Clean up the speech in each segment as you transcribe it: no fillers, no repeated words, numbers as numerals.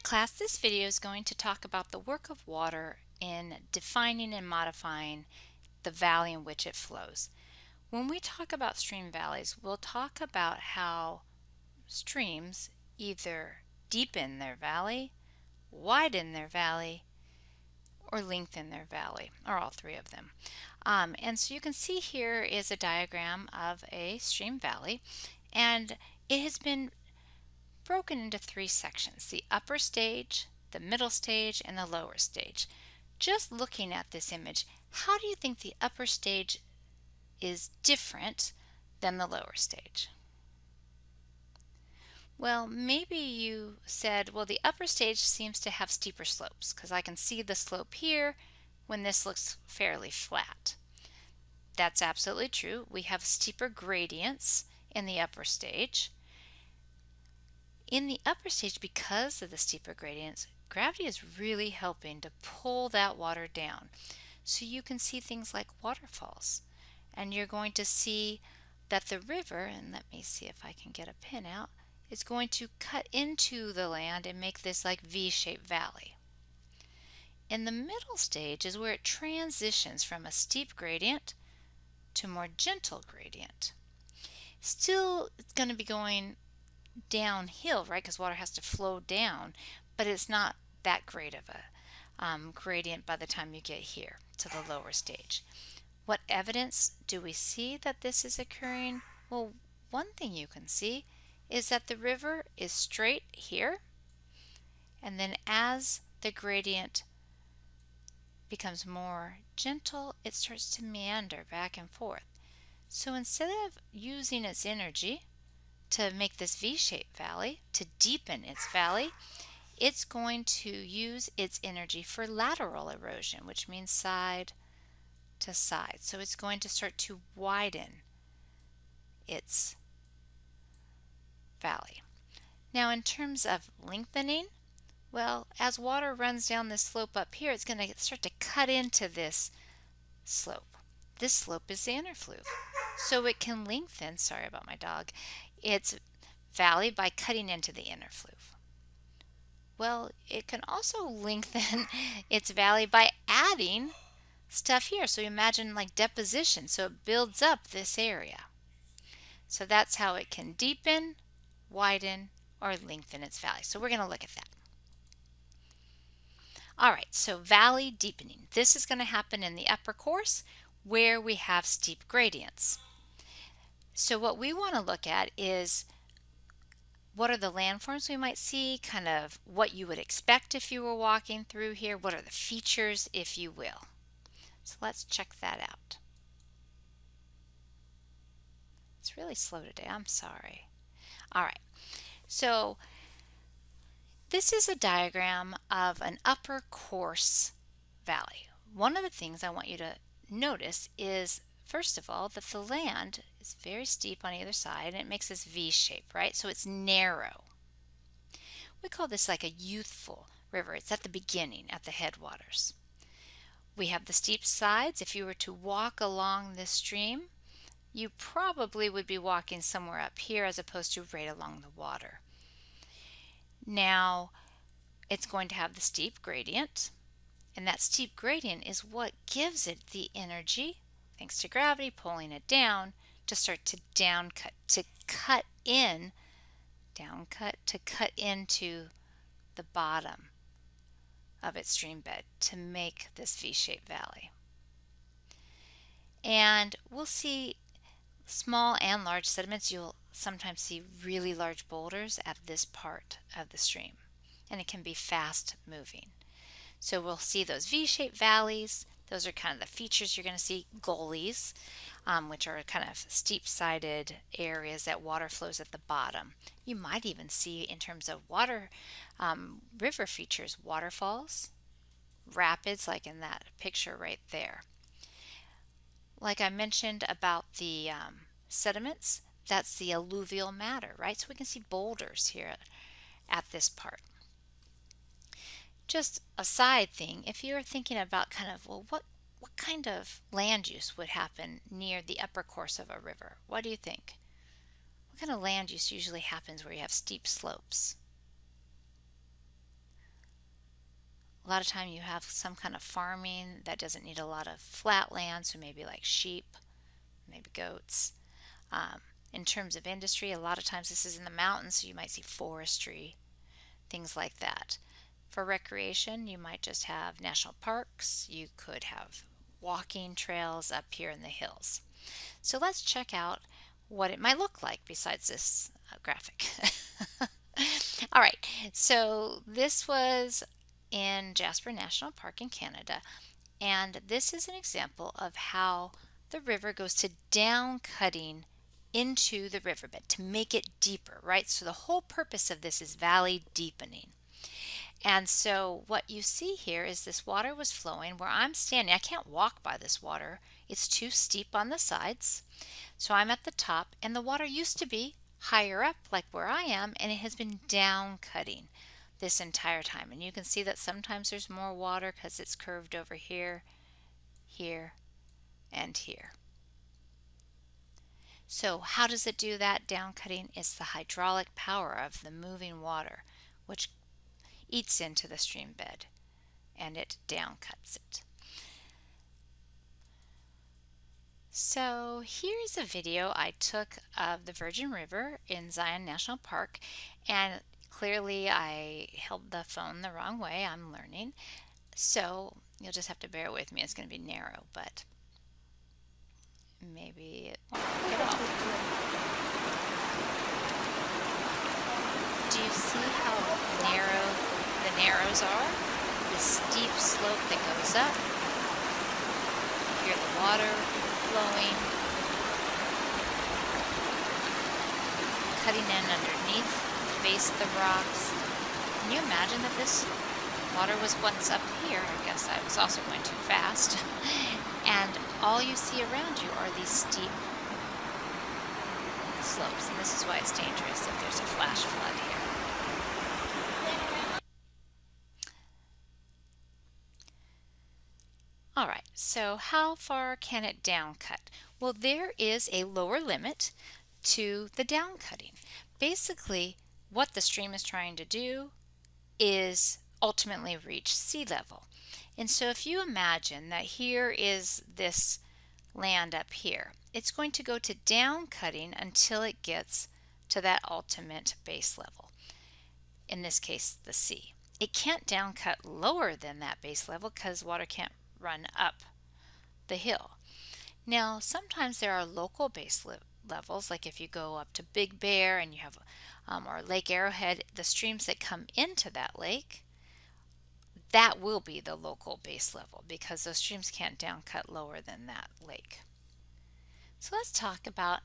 Class, this video is going to talk about the work of water in defining and modifying the valley in which it flows. When we talk about stream valleys, we'll talk about how streams either deepen their valley, widen their valley, or lengthen their valley, or all three of them. And so you can see here is a diagram of a stream valley, and it has been broken into three sections: the upper stage, the middle stage, and the lower stage. Just looking at this image, how do you think the upper stage is different than the lower stage? Well, maybe you said, well, the upper stage seems to have steeper slopes because I can see the slope here when this looks fairly flat. That's absolutely true. We have steeper gradients in the upper stage. In the upper stage, because of the steeper gradients, gravity is really helping to pull that water down. So you can see things like waterfalls. And you're going to see that the river, and let me see if I can get a pin out, is going to cut into the land and make this like V-shaped valley. In the middle stage is where it transitions from a steep gradient to more gentle gradient. Still, it's going to be going downhill, right, because water has to flow down, but it's not that great of a gradient by the time you get here to the lower stage. What evidence do we see that this is occurring? Well, one thing you can see is that the river is straight here, and then as the gradient becomes more gentle, it starts to meander back and forth. So instead of using its energy to make this V-shaped valley, to deepen its valley, it's going to use its energy for lateral erosion, which means side to side. So it's going to start to widen its valley. Now, in terms of lengthening, well, as water runs down this slope up here, it's going to start to cut into this slope. This slope is the interfluve. So it can lengthen, sorry about my dog, its valley by cutting into the interfluve. Well, it can also lengthen its valley by adding stuff here. So imagine like deposition. So it builds up this area. So that's how it can deepen, widen, or lengthen its valley. So we're going to look at that. All right, so valley deepening. This is going to happen in the upper course where we have steep gradients. So what we want to look at is what are the landforms we might see, kind of what you would expect if you were walking through here, what are the features, if you will. So let's check that out. It's really slow today, I'm sorry. All right, so this is a diagram of an upper course valley. One of the things I want you to notice is, first of all, that the land is very steep on either side and it makes this V shape, right? So it's narrow. We call this like a youthful river. It's at the beginning, at the headwaters. We have the steep sides. If you were to walk along this stream, you probably would be walking somewhere up here as opposed to right along the water. Now, it's going to have the steep gradient, and that steep gradient is what gives it the energy, thanks to gravity pulling it down, to start to downcut, to cut in, to cut into the bottom of its stream bed to make this V-shaped valley. And we'll see small and large sediments. You'll sometimes see really large boulders at this part of the stream, and it can be fast moving. So we'll see those V-shaped valleys. Those are kind of the features you're going to see. Gullies, which are kind of steep-sided areas that water flows at the bottom. You might even see, in terms of water, river features, waterfalls, rapids, like in that picture right there. Like I mentioned about the sediments, that's the alluvial matter, right? So we can see boulders here at this part. Just a side thing, if you're thinking about kind of, well, what kind of land use would happen near the upper course of a river? What do you think? What kind of land use usually happens where you have steep slopes? A lot of time you have some kind of farming that doesn't need a lot of flat land, so maybe like sheep, maybe goats. In terms of industry, a lot of times this is in the mountains, so you might see forestry, things like that. For recreation, you might just have national parks. You could have walking trails up here in the hills. So let's check out what it might look like besides this graphic. All right, so this was in Jasper National Park in Canada, and this is an example of how the river goes to down cutting into the riverbed to make it deeper, right? So the whole purpose of this is valley deepening. And so what you see here is this water was flowing where I'm standing. I can't walk by this water. It's too steep on the sides. So I'm at the top, and the water used to be higher up like where I am, and it has been down cutting this entire time. And you can see that sometimes there's more water because it's curved over here, here, and here. So how does it do that down cutting? It's the hydraulic power of the moving water, which eats into the stream bed and it down cuts it. So here's a video I took of the Virgin River in Zion National Park, and clearly I held the phone the wrong way. I'm learning, so you'll just have to bear with me. It's going to be narrow, but maybe it won't get off. Do you see how narrow the narrows are? The steep slope that goes up. You hear the water flowing, cutting in underneath the base of the rocks. Can you imagine that this water was once up here? I guess I was also going too fast. And all you see around you are these steep slopes, and this is why it's dangerous if there's a flash flood here. All right, so how far can it down cut? Well, there is a lower limit to the down cutting. Basically, what the stream is trying to do is ultimately reach sea level. And so if you imagine that here is this land up here, it's going to go to down cutting until it gets to that ultimate base level, in this case the sea. It can't down cut lower than that base level because water can't run up the hill. Now sometimes there are local base levels, like if you go up to Big Bear and you have or Lake Arrowhead, the streams that come into that lake, that will be the local base level because those streams can't down cut lower than that lake. So let's talk about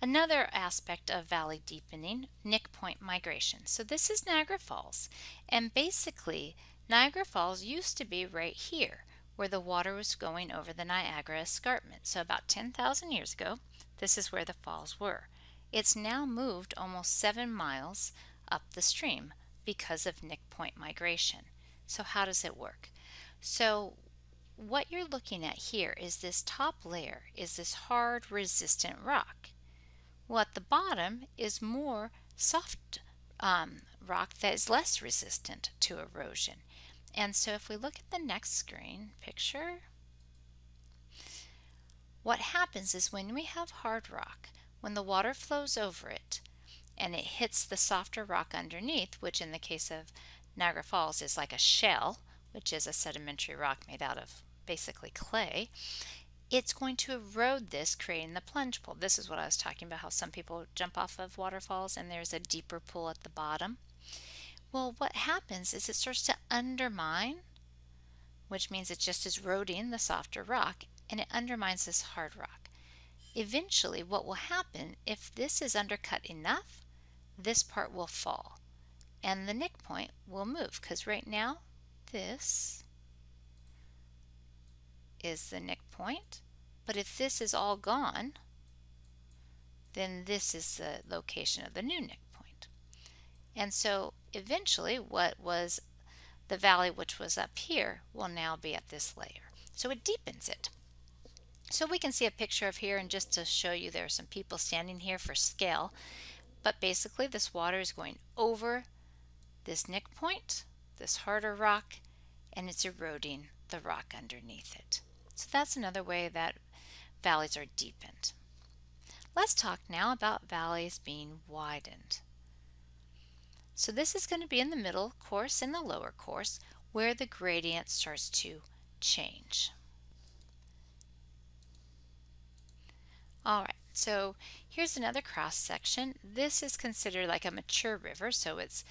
another aspect of valley deepening, Nick Point migration. So this is Niagara Falls, and basically Niagara Falls used to be right here where the water was going over the Niagara Escarpment. So about 10,000 years ago, this is where the falls were. It's now moved almost 7 miles up the stream because of Nick Point migration. So how does it work? So what you're looking at here is this top layer is this hard resistant rock. Well, at the bottom is more soft rock that is less resistant to erosion. And so if we look at the next screen picture, what happens is when we have hard rock, when the water flows over it and it hits the softer rock underneath, which in the case of Niagara Falls is like a shell, which is a sedimentary rock made out of basically clay, it's going to erode this, creating the plunge pool. This is what I was talking about, how some people jump off of waterfalls and there's a deeper pool at the bottom. Well, what happens is it starts to undermine, which means it just is eroding the softer rock, and it undermines this hard rock. Eventually, what will happen, if this is undercut enough, this part will fall, and the nick point will move, because right now, this is the nick point, but if this is all gone, then this is the location of the new nick point. And so eventually what was the valley, which was up here, will now be at this layer. So it deepens it. So we can see a picture of here, and just to show you, there are some people standing here for scale, but basically this water is going over this nick point, this harder rock, and it's eroding the rock underneath it. So that's another way that valleys are deepened. Let's talk now about valleys being widened. So this is going to be in the middle course and the lower course where the gradient starts to change. All right, so here's another cross section. This is considered like a mature river, so it's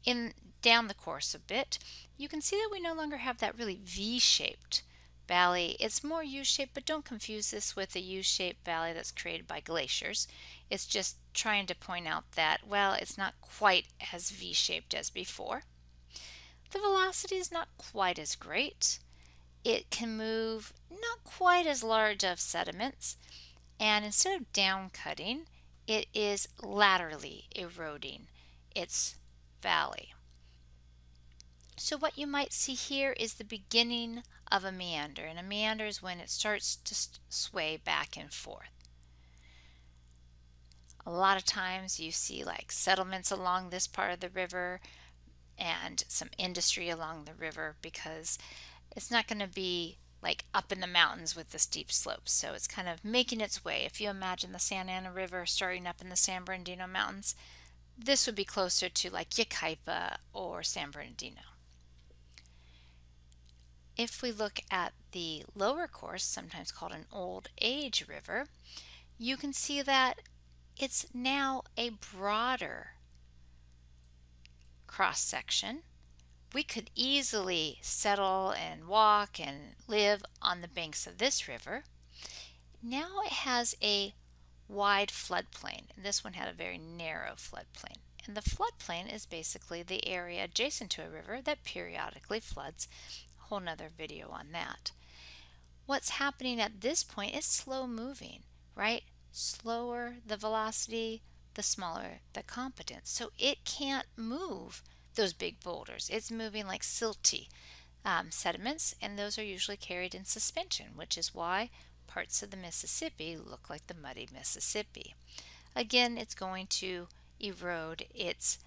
in down the course a bit. You can see that we no longer have that really V-shaped valley. It's more U-shaped, but don't confuse this with a U-shaped valley that's created by glaciers. It's just trying to point out that, well, it's not quite as V-shaped as before. The velocity is not quite as great. It can move not quite as large of sediments, and instead of down cutting, it is laterally eroding its valley. So what you might see here is the beginning of a meander, and a meander is when it starts to sway back and forth. A lot of times you see like settlements along this part of the river and some industry along the river, because it's not going to be like up in the mountains with the steep slopes. So it's kind of making its way. If you imagine the Santa Ana River starting up in the San Bernardino Mountains, this would be closer to like Yucaipa or San Bernardino. If we look at the lower course, sometimes called an old age river, you can see that it's now a broader cross section. We could easily settle and walk and live on the banks of this river. Now it has a wide floodplain, and this one had a very narrow floodplain. And the floodplain is basically the area adjacent to a river that periodically floods. A whole nother video on that. What's happening at this point is slow moving, right? Slower the velocity, the smaller the competence. So it can't move those big boulders. It's moving like silty sediments, and those are usually carried in suspension, which is why parts of the Mississippi look like the muddy Mississippi. Again, it's going to erode its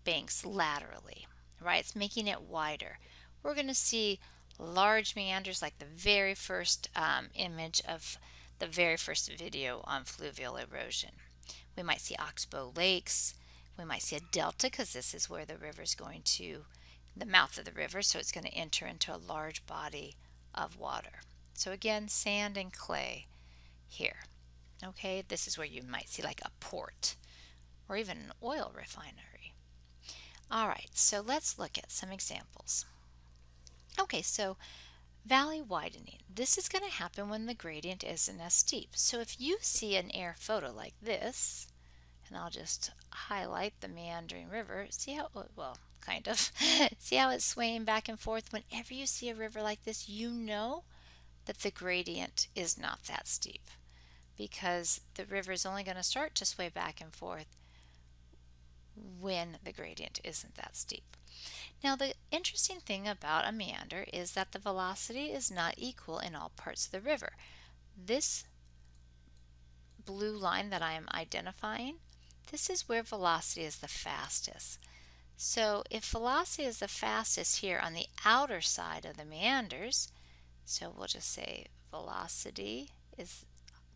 banks laterally, right? It's making it wider. We're going to see large meanders like the very first image of the very first video on fluvial erosion. We might see oxbow lakes. We might see a delta, because this is where the river is going to, the mouth of the river, so it's going to enter into a large body of water. So again, sand and clay here. Okay, this is where you might see like a port or even an oil refinery. All right, so let's look at some examples. Okay, so valley widening. This is going to happen when the gradient isn't as steep. So if you see an air photo like this, and I'll just highlight the meandering river, see how, well, kind of, see how it's swaying back and forth. Whenever you see a river like this, you know that the gradient is not that steep, because the river is only going to start to sway back and forth when the gradient isn't that steep. Now, the interesting thing about a meander is that the velocity is not equal in all parts of the river. This blue line that I am identifying, this is where velocity is the fastest. So if velocity is the fastest here on the outer side of the meanders, so we'll just say velocity is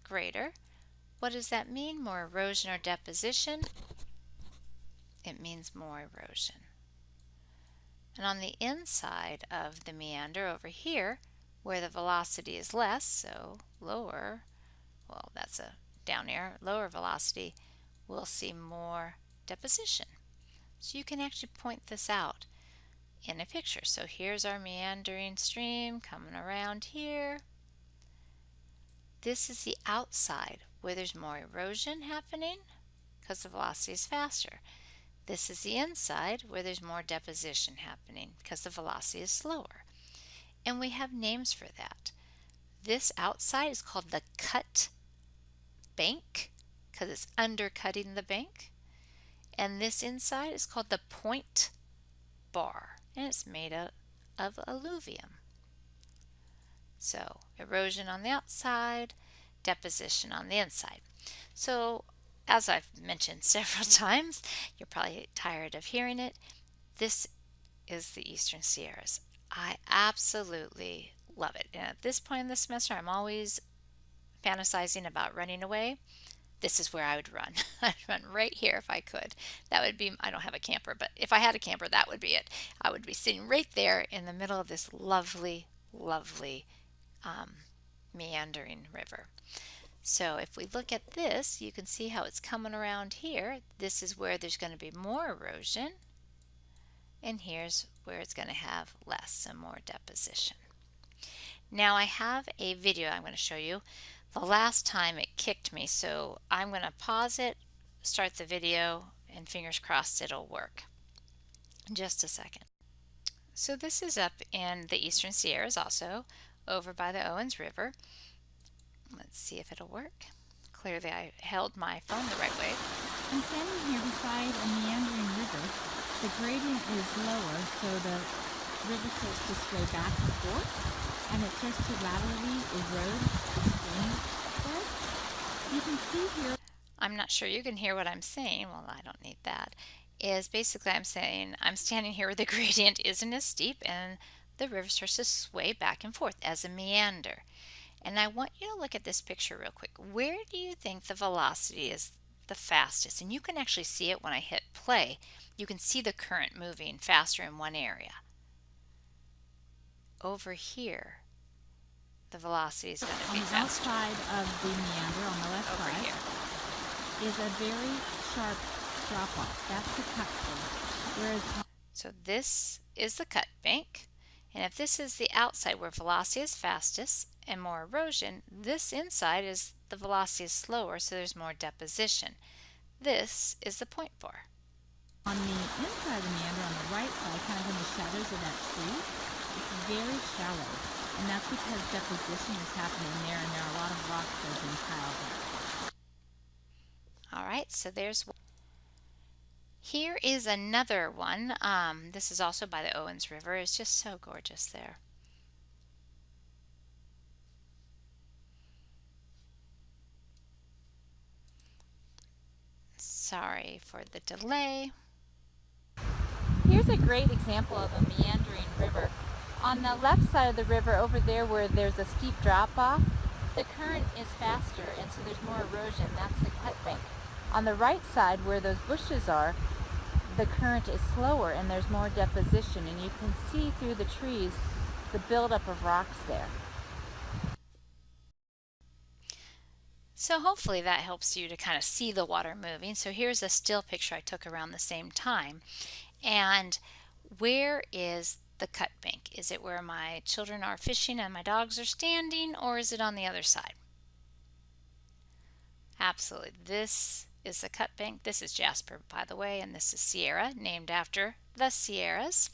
greater. What does that mean? More erosion or deposition? It means more erosion. And on the inside of the meander over here, where the velocity is less, so lower, well, that's a down arrow, lower velocity, we'll see more deposition. So you can actually point this out in a picture. So here's our meandering stream coming around here. This is the outside where there's more erosion happening because the velocity is faster. This is the inside where there's more deposition happening because the velocity is slower. And we have names for that. This outside is called the cut bank because it's undercutting the bank. And this inside is called the point bar, and it's made of alluvium. So erosion on the outside, deposition on the inside. So as I've mentioned several times, you're probably tired of hearing it, this is the Eastern Sierras. I absolutely love it. And at this point in the semester, I'm always fantasizing about running away. This is where I would run. I'd run right here if I could. That would be, I don't have a camper, but if I had a camper, that would be it. I would be sitting right there in the middle of this lovely, lovely um, meandering river. So if we look at this, you can see how it's coming around here. This is where there's going to be more erosion, and here's where it's going to have less and more deposition. Now I have a video I'm going to show you. The last time it kicked me, so I'm going to pause it, start the video, and fingers crossed it'll work. Just a second. So this is up in the Eastern Sierras also, over by the Owens River. Let's see if it'll work. Clearly I held my phone the right way. I'm standing here beside a meandering river. The gradient is lower, so the river starts to sway back and forth, and it starts to laterally erode the stream bed. You can see here. I'm not sure you can hear what I'm saying. Well, I don't need that. Is basically I'm saying I'm standing here where the gradient isn't as steep and the river starts to sway back and forth as a meander. And I want you to look at this picture real quick. Where do you think the velocity is the fastest? And you can actually see it when I hit play. You can see the current moving faster in one area. Over here, the velocity is going to be faster. On the outside of the meander, on the left over side, here is a very sharp drop-off. That's the cut bank. Whereas so this is the cut bank. And if this is the outside where velocity is fastest and more erosion, this inside is the velocity is slower, so there's more deposition. This is the point bar. on the inside of the meander, on the right side, kind of in the shadows of that tree, it's very shallow. And that's because deposition is happening there, and there are a lot of rocks that have been piled up. All right, so here is another one. This is also by the Owens River. It's just so gorgeous there. Sorry for the delay. Here's a great example of a meandering river. On the left side of the river, over there where there's a steep drop-off, the current is faster, and so there's more erosion. That's the cut bank. On the right side, where those bushes are, the current is slower and there's more deposition, and you can see through the trees the buildup of rocks there. So hopefully that helps you to kind of see the water moving. So here's a still picture I took around the same time. And where is the cut bank? Is it where my children are fishing and my dogs are standing, or is it on the other side? Absolutely. This is the cut bank. This is Jasper, by the way, and this is Sierra, named after the Sierras.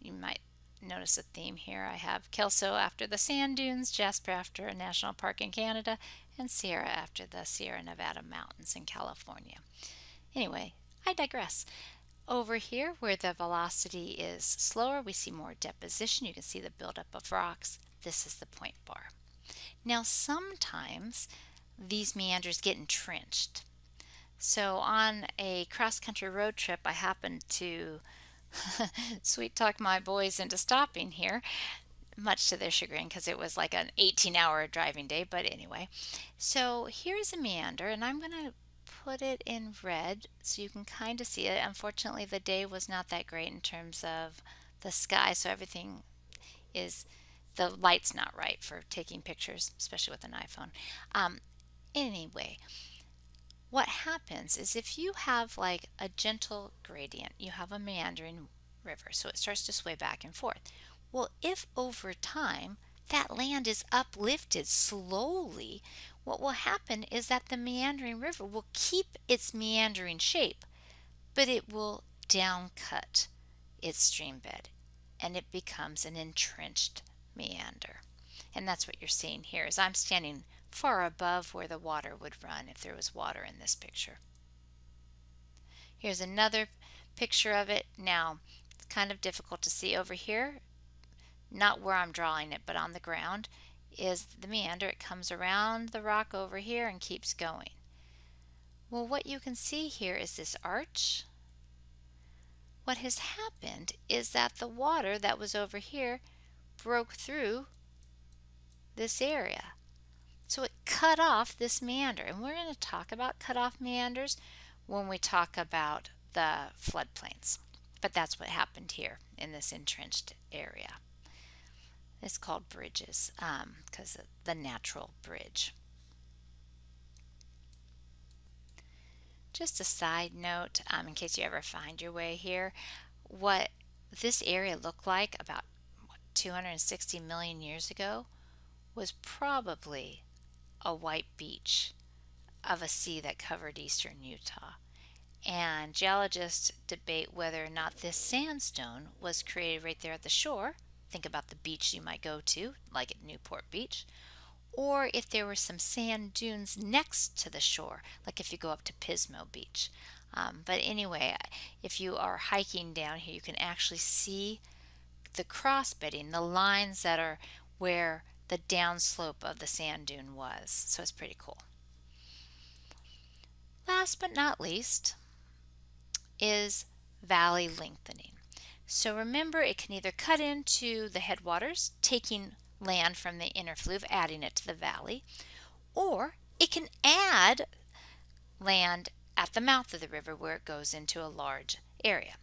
You might notice a theme here. I have Kelso after the sand dunes, Jasper after a national park in Canada, and Sierra after the Sierra Nevada mountains in California. Anyway, I digress. Over here, where the velocity is slower, we see more deposition. You can see the buildup of rocks. This is the point bar. Now, sometimes these meanders get entrenched. So on a cross-country road trip, I happened to sweet talk my boys into stopping here, much to their chagrin because it was like an 18-hour driving day. But anyway, so here's a meander, and I'm going to put it in red so you can kind of see it. Unfortunately, the day was not that great in terms of the sky, so everything is, the light's not right for taking pictures, especially with an iPhone. Anyway, what happens is if you have like a gentle gradient, you have a meandering river, so it starts to sway back and forth. Well, if over time that land is uplifted slowly, what will happen is that the meandering river will keep its meandering shape, but it will downcut its stream bed and it becomes an entrenched meander. And that's what you're seeing here is I'm standing far above where the water would run if there was water in this picture. Here's another picture of it. Now, it's kind of difficult to see over here, not where I'm drawing it, but on the ground is the meander. It comes around the rock over here and keeps going. Well, what you can see here is this arch what has happened is that the water that was over here broke through this area. So it cut off this meander. And we're going to talk about cut off meanders when we talk about the floodplains. But that's what happened here in this entrenched area. It's called bridges because of the natural bridge. Just a side note, in case you ever find your way here, what this area looked like about 260 million years ago was probably a white beach of a sea that covered eastern Utah. And geologists debate whether or not this sandstone was created right there at the shore. Think about the beach you might go to, like at Newport Beach, or if there were some sand dunes next to the shore, like if you go up to Pismo Beach. But anyway, if you are hiking down here, you can actually see the cross bedding, the lines that are where the downslope of the sand dune was. So it's pretty cool. Last but not least is valley lengthening. So remember, it can either cut into the headwaters, taking land from the inner fluve, adding it to the valley, or it can add land at the mouth of the river where it goes into a large area.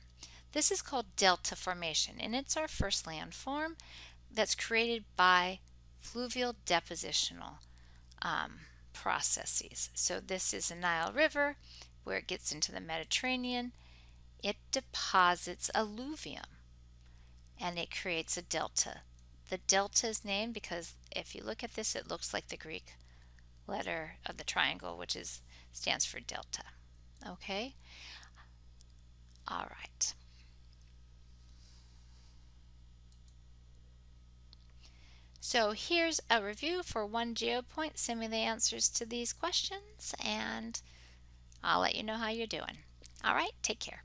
This is called delta formation, and it's our first landform that's created by fluvial depositional processes. So this is the Nile River where it gets into the Mediterranean. It deposits alluvium and it creates a delta. The delta is named because if you look at this, it looks like the Greek letter of the triangle, which stands for delta. Okay? All right. So here's a review for one GeoPoint. Send me the answers to these questions and I'll let you know how you're doing. All right, take care.